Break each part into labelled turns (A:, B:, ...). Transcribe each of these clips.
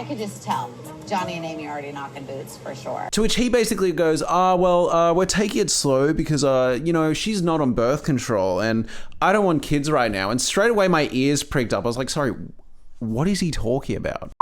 A: I could just tell. Johnny and Amy are already knocking boots for sure.
B: To which he basically goes, we're taking it slow because, she's not on birth control and I don't want kids right now. And straight away my ears pricked up. I was like, sorry, what is he talking about?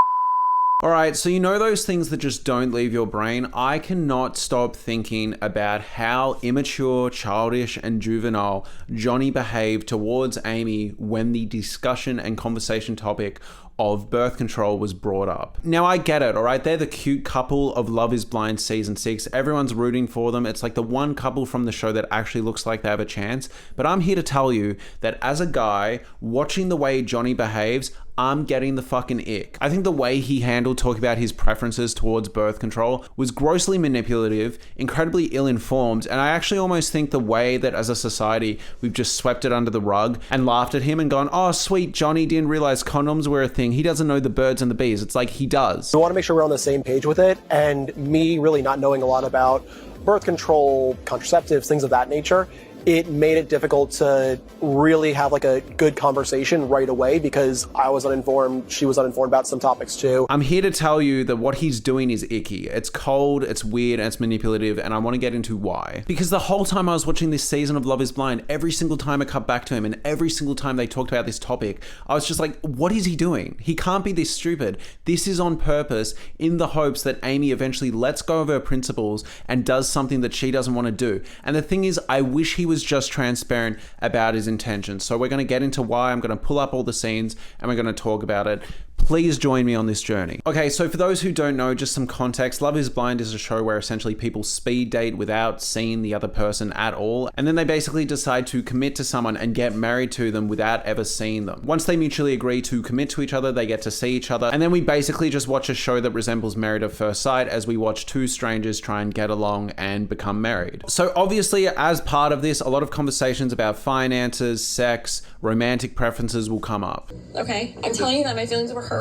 B: All right, so you know those things that just don't leave your brain? I cannot stop thinking about how immature, childish, and juvenile Johnny behaved towards Amy when the discussion and conversation topic of birth control was brought up. Now I get it, all right? They're the cute couple of Love is Blind season 6. Everyone's rooting for them. It's like the one couple from the show that actually looks like they have a chance. But I'm here to tell you that as a guy, watching the way Johnny behaves, I'm getting the fucking ick. I think the way he handled talking about his preferences towards birth control was grossly manipulative, incredibly ill-informed, and I actually almost think the way that as a society we've just swept it under the rug and laughed at him and gone, oh sweet, Johnny didn't realize condoms were a thing. He doesn't know the birds and the bees. It's like he does.
C: We want to make sure we're on the same page with it, and me really not knowing a lot about birth control, contraceptives, things of that nature, it made it difficult to really have like a good conversation right away because I was uninformed, she was uninformed about some topics too.
B: I'm here to tell you that what he's doing is icky. It's cold, it's weird, and it's manipulative, and I want to get into why. Because the whole time I was watching this season of Love is Blind, every single time I cut back to him and every single time they talked about this topic, I was just like, what is he doing? He can't be this stupid. This is on purpose in the hopes that Amy eventually lets go of her principles and does something that she doesn't want to do. And the thing is, I wish he was just transparent about his intentions. So we're going to get into why. I'm going to pull up all the scenes and we're going to talk about it. Please join me on this journey. Okay, so for those who don't know, just some context, Love is Blind is a show where essentially people speed date without seeing the other person at all. And then they basically decide to commit to someone and get married to them without ever seeing them. Once they mutually agree to commit to each other, they get to see each other. And then we basically just watch a show that resembles Married at First Sight as we watch two strangers try and get along and become married. So obviously, as part of this, a lot of conversations about finances, sex, romantic preferences will come up.
D: Okay, I'm telling you that my feelings were hurt.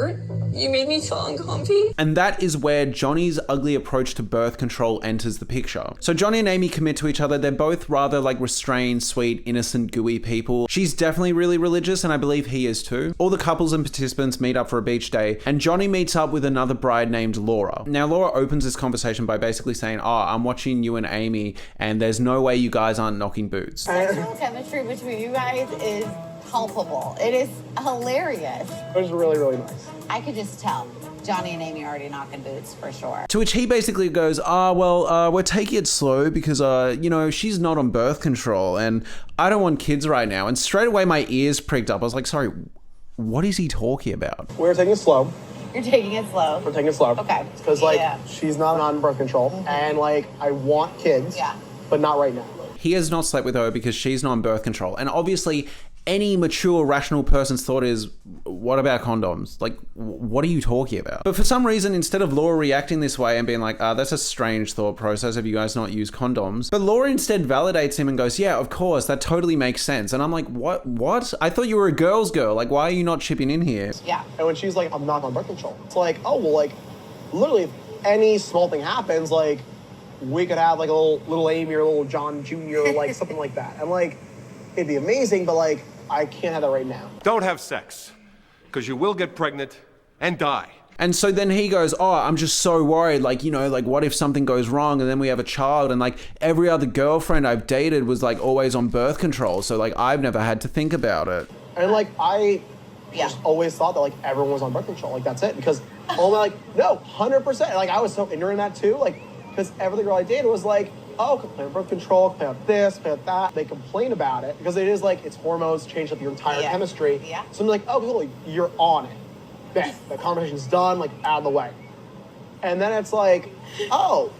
D: You made me feel uncomfy.
B: And that is where Johnny's ugly approach to birth control enters the picture. So Johnny and Amy commit to each other. They're both rather like restrained, sweet, innocent, gooey people. She's definitely really religious, and I believe he is too. All the couples and participants meet up for a beach day, and Johnny meets up with another bride named Laura. Now, Laura opens this conversation by basically saying, oh, I'm watching you and Amy, and there's no way you guys aren't knocking boots.
A: Sexual chemistry between you guys is palpable. It is hilarious.
C: It was really, really nice.
A: I could just tell. Johnny and Amy are already knocking boots for sure.
B: To which he basically goes, we're taking it slow because, she's not on birth control and I don't want kids right now. And straight away my ears pricked up. I was like, sorry, what is he talking about?
C: We're taking it slow.
A: You're taking it slow.
C: We're taking it slow.
A: Okay.
C: Because she's not on birth control and I want kids, but not right now.
B: He has not slept with her because she's not on birth control. And obviously, any mature, rational person's thought is, what about condoms? Like, what are you talking about? But for some reason, instead of Laura reacting this way and being like, that's a strange thought process, have you guys not used condoms? But Laura instead validates him and goes, yeah, of course, that totally makes sense. And I'm like, what? I thought you were a girl's girl. Like, why are you not chipping in here?
A: Yeah.
C: And when she's like, I'm not on birth control, it's like, oh, well, like, literally, if any small thing happens, like, we could have like a little Amy or a little John Jr., like something like that. And like, it'd be amazing, but like, I can't have that right now.
E: Don't have sex, because you will get pregnant and die.
B: And so then he goes, oh, I'm just so worried. Like, what if something goes wrong and then we have a child? And like every other girlfriend I've dated was like always on birth control. So like, I've never had to think about it.
C: And like, I just always thought that like everyone was on birth control. Like, that's it. Because, no, 100%. Like, I was so ignorant of that too. Like, because every girl I dated was like, oh, complain about birth control, complain about this, complain about that. They complain about it because it is like, it's hormones change up your entire chemistry. Yeah. So I'm like, oh, cool, you're on it. Then the conversation's done, like out of the way. And then it's like, oh,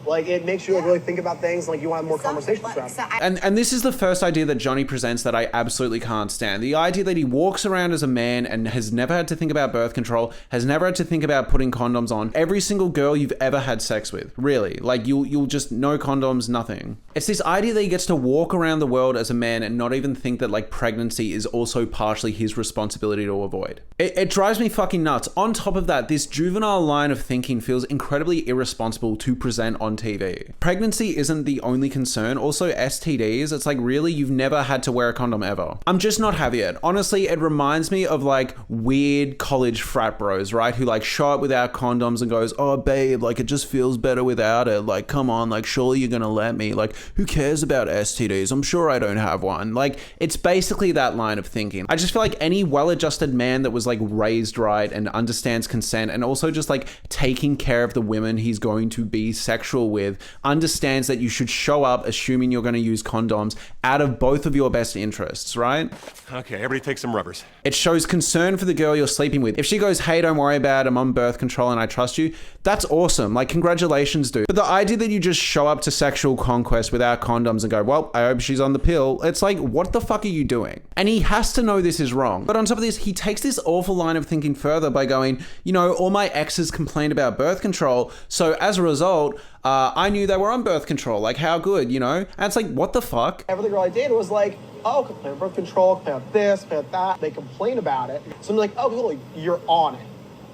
C: like it makes you like really think about things, like you want to have more conversations around.
B: And this is the first idea that Johnny presents that I absolutely can't stand. The idea that he walks around as a man and has never had to think about birth control, has never had to think about putting condoms on every single girl you've ever had sex with. Really. Like you'll just no condoms, nothing. It's this idea that he gets to walk around the world as a man and not even think that like pregnancy is also partially his responsibility to avoid. It drives me fucking nuts. On top of that, this juvenile line of thinking feels incredibly irresponsible to present on TV. Pregnancy isn't the only concern. Also STDs, it's like really you've never had to wear a condom ever. I'm just not having it. Honestly, it reminds me of like weird college frat bros, right? Who like show up without condoms and goes, oh babe, like it just feels better without it. Like, come on, like surely you're gonna let me. Like, who cares about STDs? I'm sure I don't have one. Like, it's basically that line of thinking. I just feel like any well-adjusted man that was like raised right and understands consent and also just like taking care of the women he's going to be sexual with understands that you should show up assuming you're going to use condoms out of both of your best interests, right?
E: Okay, everybody take some rubbers.
B: It shows concern for the girl you're sleeping with. If she goes, hey, don't worry about it, I'm on birth control and I trust you, that's awesome. Like, congratulations, dude. But the idea that you just show up to sexual conquest without condoms and go, well, I hope she's on the pill, it's like, what the fuck are you doing? And he has to know this is wrong. But on top of this, he takes this awful line of thinking further by going, you know, all my exes complained about birth control, so as a result, I knew they were on birth control. Like, how good, you know? And it's like, what the fuck?
C: Every girl I dated was like, oh, complain about birth control, complain about this, complain about that. They complain about it. So I'm like, oh, cool, you're on it.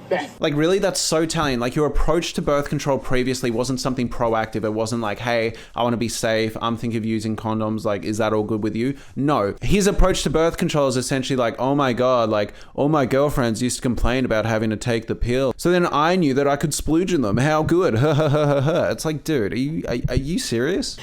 C: Bet.
B: Like, really, that's so telling. Like, your approach to birth control previously wasn't something proactive. It wasn't like, hey, I want to be safe, I'm thinking of using condoms, like, is that all good with you? No. His approach to birth control is essentially like, oh my god, like, all my girlfriends used to complain about having to take the pill, so then I knew that I could splooge in them. How good. It's like, dude, are you serious?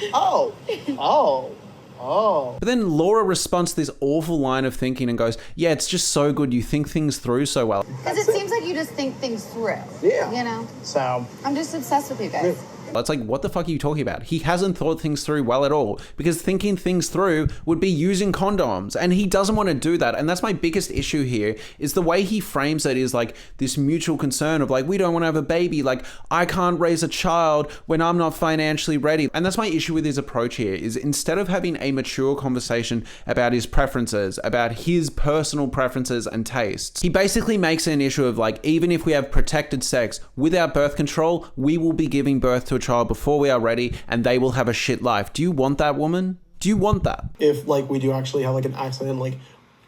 B: But then Laura responds to this awful line of thinking and goes, yeah, it's just so good. You think things through so well.
A: Because it seems like you just think things through.
C: Yeah.
A: You know?
C: So
A: I'm just obsessed with you guys.
B: It's like, what the fuck are you talking about? He hasn't thought things through well at all, because thinking things through would be using condoms, and he doesn't want to do that. And that's my biggest issue here, is the way he frames it is like this mutual concern of like, we don't want to have a baby. Like, I can't raise a child when I'm not financially ready. And that's my issue with his approach here, is instead of having a mature conversation about his preferences, about his personal preferences and tastes, he basically makes it an issue of like, even if we have protected sex without birth control, we will be giving birth to a child before we are ready and they will have a shit life. Do you want that, woman? Do you want that?
C: if like we do actually have like an accident, like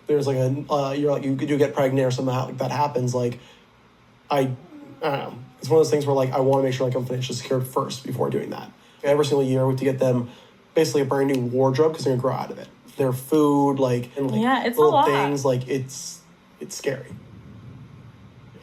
C: there's like a you're like you do get pregnant or something like that happens, like I don't know. It's one of those things where like I want to make sure like I'm financially secure first before doing that. Every single year we have to get them basically a brand new wardrobe because they're gonna grow out of it. Their food, like, and like
F: Yeah, it's a
C: little
F: lot.
C: things, like it's scary.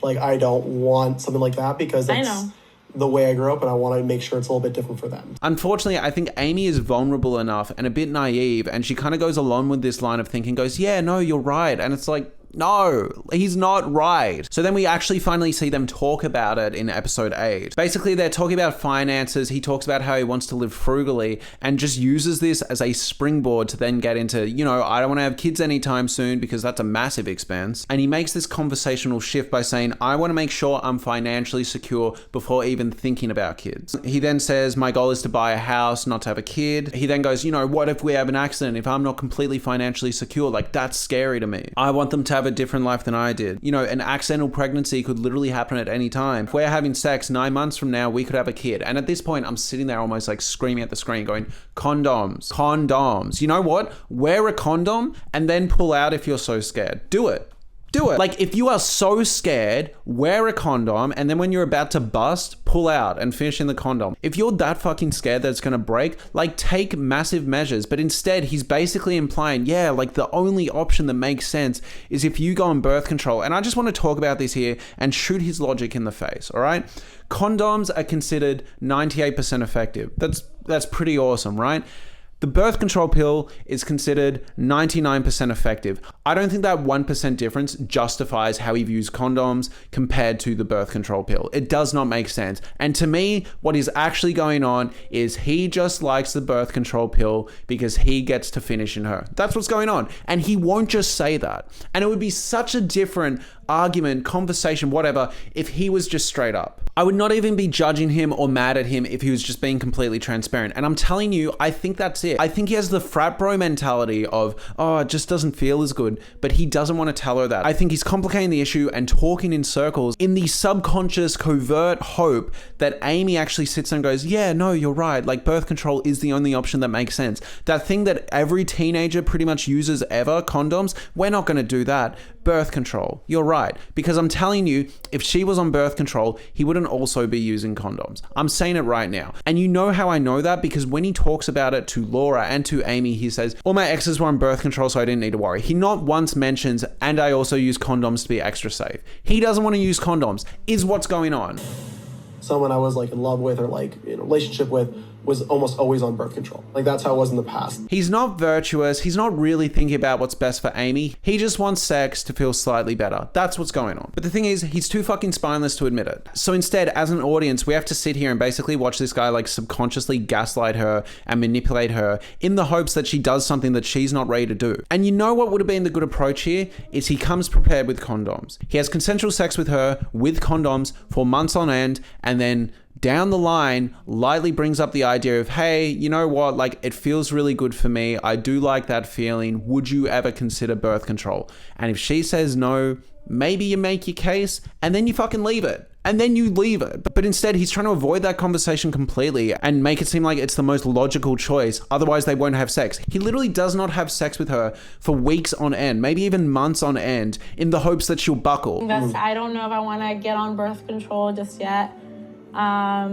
C: Like I don't want something like that because
F: I
C: it's
F: know.
C: the way I grew up, and I want to make sure it's a little bit different for them.
B: Unfortunately, I think Amy is vulnerable enough and a bit naive, and she kind of goes along with this line of thinking, goes, yeah, no, you're right. And it's like, no, he's not right. So then we actually finally see them talk about it in episode 8. Basically, they're talking about finances. He talks about how he wants to live frugally and just uses this as a springboard to then get into, you know, I don't want to have kids anytime soon because that's a massive expense. And he makes this conversational shift by saying, I want to make sure I'm financially secure before even thinking about kids. He then says, my goal is to buy a house, not to have a kid. He then goes, you know, what if we have an accident? If I'm not completely financially secure, like that's scary to me. I want them to have a different life than I did. You know, an accidental pregnancy could literally happen at any time. If we're having sex 9 months from now, we could have a kid. And at this point, I'm sitting there almost like screaming at the screen going, condoms, condoms. You know what? Wear a condom and then pull out if you're so scared. Do it. Do it. Like, if you are so scared, wear a condom, and then when you're about to bust, pull out and finish in the condom. If you're that fucking scared that it's gonna break, like, take massive measures. But instead, he's basically implying, yeah, like, the only option that makes sense is if you go on birth control. And I just want to talk about this here and shoot his logic in the face, all right? Condoms are considered 98% effective. That's pretty awesome, right? The birth control pill is considered 99% effective. I don't think that 1% difference justifies how he views condoms compared to the birth control pill. It does not make sense. And to me, what is actually going on is he just likes the birth control pill because he gets to finish in her. That's what's going on. And he won't just say that. And it would be such a different argument, conversation, whatever, if he was just straight up. I would not even be judging him or mad at him if he was just being completely transparent. And I'm telling you, I think that's it. I think he has the frat bro mentality of, oh, it just doesn't feel as good, but he doesn't want to tell her that. I think he's complicating the issue and talking in circles in the subconscious, covert hope that Amy actually sits there and goes, yeah, no, you're right. Like, birth control is the only option that makes sense. That thing that every teenager pretty much uses ever, condoms, we're not going to do that. birth control. You're right. Because I'm telling you, if she was on birth control, he wouldn't also be using condoms. I'm saying it right now. And you know how I know that? Because when he talks about it to Laura and to Amy, he says, all my exes were on birth control, so I didn't need to worry. He not once mentions, and I also use condoms to be extra safe. He doesn't want to use condoms, is what's going on.
C: Someone I was like in love with or like in a relationship with was almost always on birth control. Like that's how it was in the past.
B: He's not virtuous. He's not really thinking about what's best for Amy. He just wants sex to feel slightly better. That's what's going on. But the thing is, he's too fucking spineless to admit it. So instead, as an audience, we have to sit here and basically watch this guy like subconsciously gaslight her and manipulate her in the hopes that she does something that she's not ready to do. And you know what would have been the good approach here? Is he comes prepared with condoms. He has consensual sex with her with condoms for months on end, and then down the line, lightly brings up the idea of, hey, you know what? Like, it feels really good for me. I do like that feeling. Would you ever consider birth control? And if she says no, maybe you make your case and then you fucking leave it. And then you leave it. But instead, he's trying to avoid that conversation completely and make it seem like it's the most logical choice. Otherwise, they won't have sex. He literally does not have sex with her for weeks on end, maybe even months on end, in the hopes that she'll buckle.
F: I don't know if I want to get on birth control just yet.
G: Are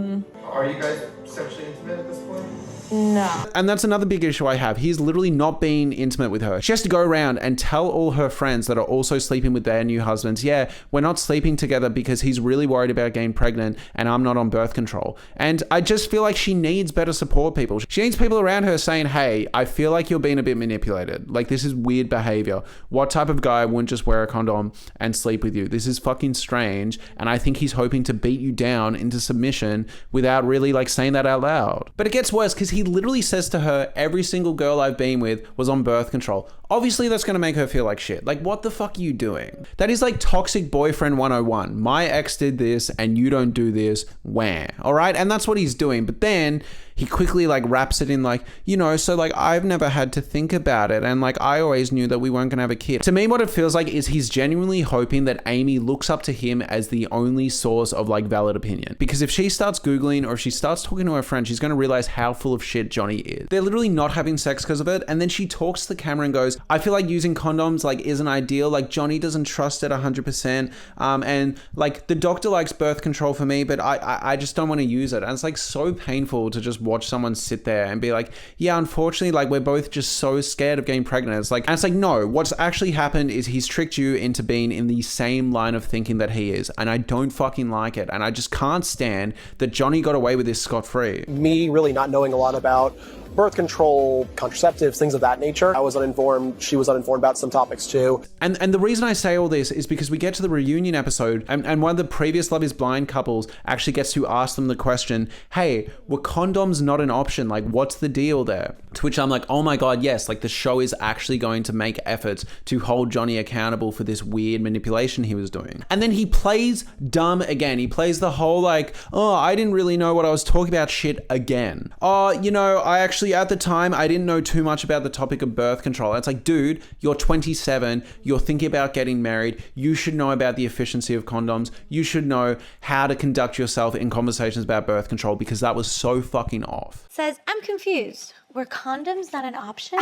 G: you guys sexually intimate at this point?
F: No.
B: And that's another big issue I have. He's literally not being intimate with her. She has to go around and tell all her friends that are also sleeping with their new husbands, yeah, we're not sleeping together because he's really worried about getting pregnant and I'm not on birth control. And I just feel like she needs better support people. She needs people around her saying, hey, I feel like you're being a bit manipulated. Like, this is weird behavior. What type of guy wouldn't just wear a condom and sleep with you? This is fucking strange. And I think he's hoping to beat you down into submission without really like saying that out loud. But it gets worse because he literally says to her, every single girl I've been with was on birth control. Obviously, that's going to make her feel like shit. Like, what the fuck are you doing? That is like toxic boyfriend 101. My ex did this and you don't do this. Wah. All right? And that's what he's doing. But then he quickly like wraps it in like, you know, so like I've never had to think about it. And like, I always knew that we weren't going to have a kid. To me, what it feels like is he's genuinely hoping that Amy looks up to him as the only source of like valid opinion. Because if she starts Googling or if she starts talking to her friend, she's going to realize how full of shit Johnny is. They're literally not having sex because of it. And then she talks to the camera and goes, I feel like using condoms like isn't ideal. Like Johnny doesn't trust it 100%. And like the doctor likes birth control for me, but I just don't want to use it. And it's like so painful to just watch someone sit there and be like, yeah, unfortunately, like we're both just so scared of getting pregnant. It's like, and it's like, no, what's actually happened is he's tricked you into being in the same line of thinking that he is. And I don't fucking like it. And I just can't stand that Johnny got away with this scot-free.
C: Me really not knowing a lot about birth control, contraceptives, things of that nature. I was uninformed. She was uninformed about some topics too.
B: And the reason I say all this is because we get to the reunion episode and one of the previous Love is Blind couples actually gets to ask them the question, hey, were condoms not an option? Like, what's the deal there? To which I'm like, oh my God, yes, like the show is actually going to make efforts to hold Johnny accountable for this weird manipulation he was doing. And then he plays dumb again. He plays the whole like, oh, I didn't really know what I was talking about shit again. Oh, you know, I actually at the time, I didn't know too much about the topic of birth control. And it's like, dude, you're 27. You're thinking about getting married. You should know about the efficiency of condoms. You should know how to conduct yourself in conversations about birth control because that was so fucking off.
H: Says, I'm confused. Were condoms not an option?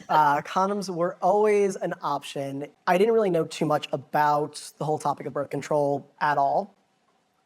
C: Condoms were always an option. I didn't really know too much about the whole topic of birth control at all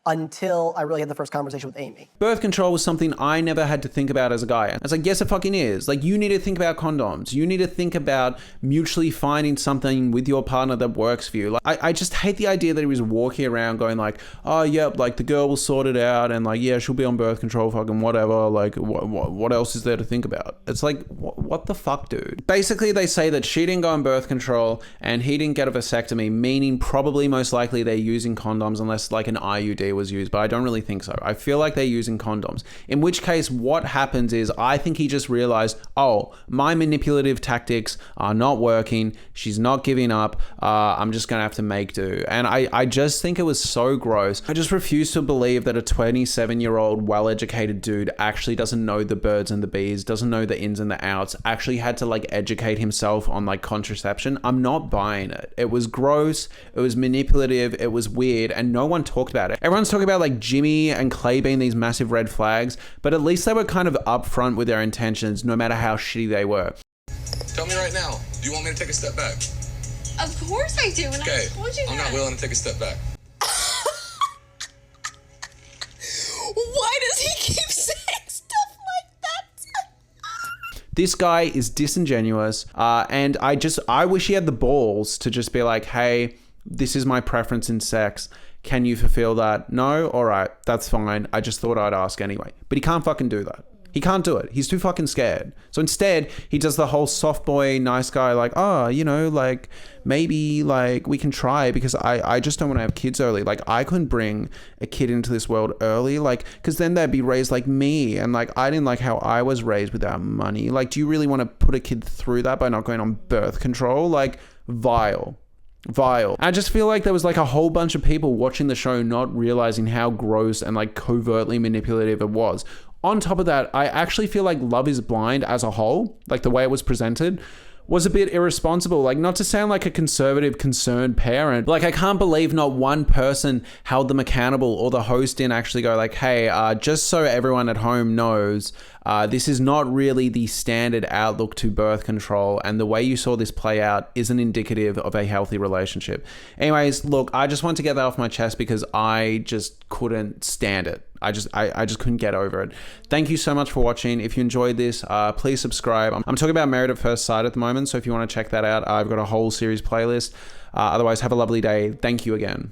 C: until I really had the first conversation with Amy.
B: Birth control was something I never had to think about as a guy. It's like, yes, it fucking is. Like, you need to think about condoms. You need to think about mutually finding something with your partner that works for you. Like, I just hate the idea that he was walking around going like, oh, yep, like the girl will sort it out and like, yeah, she'll be on birth control, fucking whatever. Like, what else is there to think about? It's like, what the fuck, dude? Basically, they say that she didn't go on birth control and he didn't get a vasectomy, meaning probably most likely they're using condoms unless like an IUD was used, but I don't really think so. I feel like they're using condoms. In which case, what happens is I think he just realized, oh, my manipulative tactics are not working. She's not giving up. I'm just gonna have to make do. And I just think it was so gross. I just refuse to believe that a 27-year-old well-educated dude actually doesn't know the birds and the bees, doesn't know the ins and the outs, actually had to like educate himself on like contraception. I'm not buying it. It was gross. It was manipulative. It was weird. And no one talked about it. Everyone's talking about like Jimmy and Clay being these massive red flags, but at least they were kind of upfront with their intentions, no matter how shitty they were.
I: Tell me right now, do you want me to take a step back?
D: Of course I do, and
I: Okay,
D: I told you
I: I'm
D: that.
I: not willing to take a step back.
D: Why does he keep saying stuff like that?
B: This guy is disingenuous, and I wish he had the balls to just be like, hey, this is my preference in sex. Can you fulfill that? No? All right, that's fine. I just thought I'd ask anyway. But he can't fucking do that. He can't do it. He's too fucking scared. So instead, he does the whole soft boy, nice guy, like, oh, you know, like, maybe, like, we can try because I just don't want to have kids early. Like, I couldn't bring a kid into this world early, like, because then they'd be raised like me. And, like, I didn't like how I was raised without money. Like, do you really want to put a kid through that by not going on birth control? Like, vile. I just feel like there was like a whole bunch of people watching the show not realizing how gross and like covertly manipulative it was. On top of that, I actually feel like Love is Blind as a whole, like the way it was presented, was a bit irresponsible. Like, not to sound like a conservative, concerned parent, like I can't believe not one person held them accountable, or the host didn't actually go like, hey, just so everyone at home knows, this is not really the standard outlook to birth control, and the way you saw this play out isn't indicative of a healthy relationship. Anyways, look, I just want to get that off my chest because I just couldn't stand it. I just couldn't get over it. Thank you so much for watching. If you enjoyed this, please subscribe. I'm talking about Married at First Sight at the moment, so if you want to check that out, I've got a whole series playlist. Otherwise, have a lovely day. Thank you again.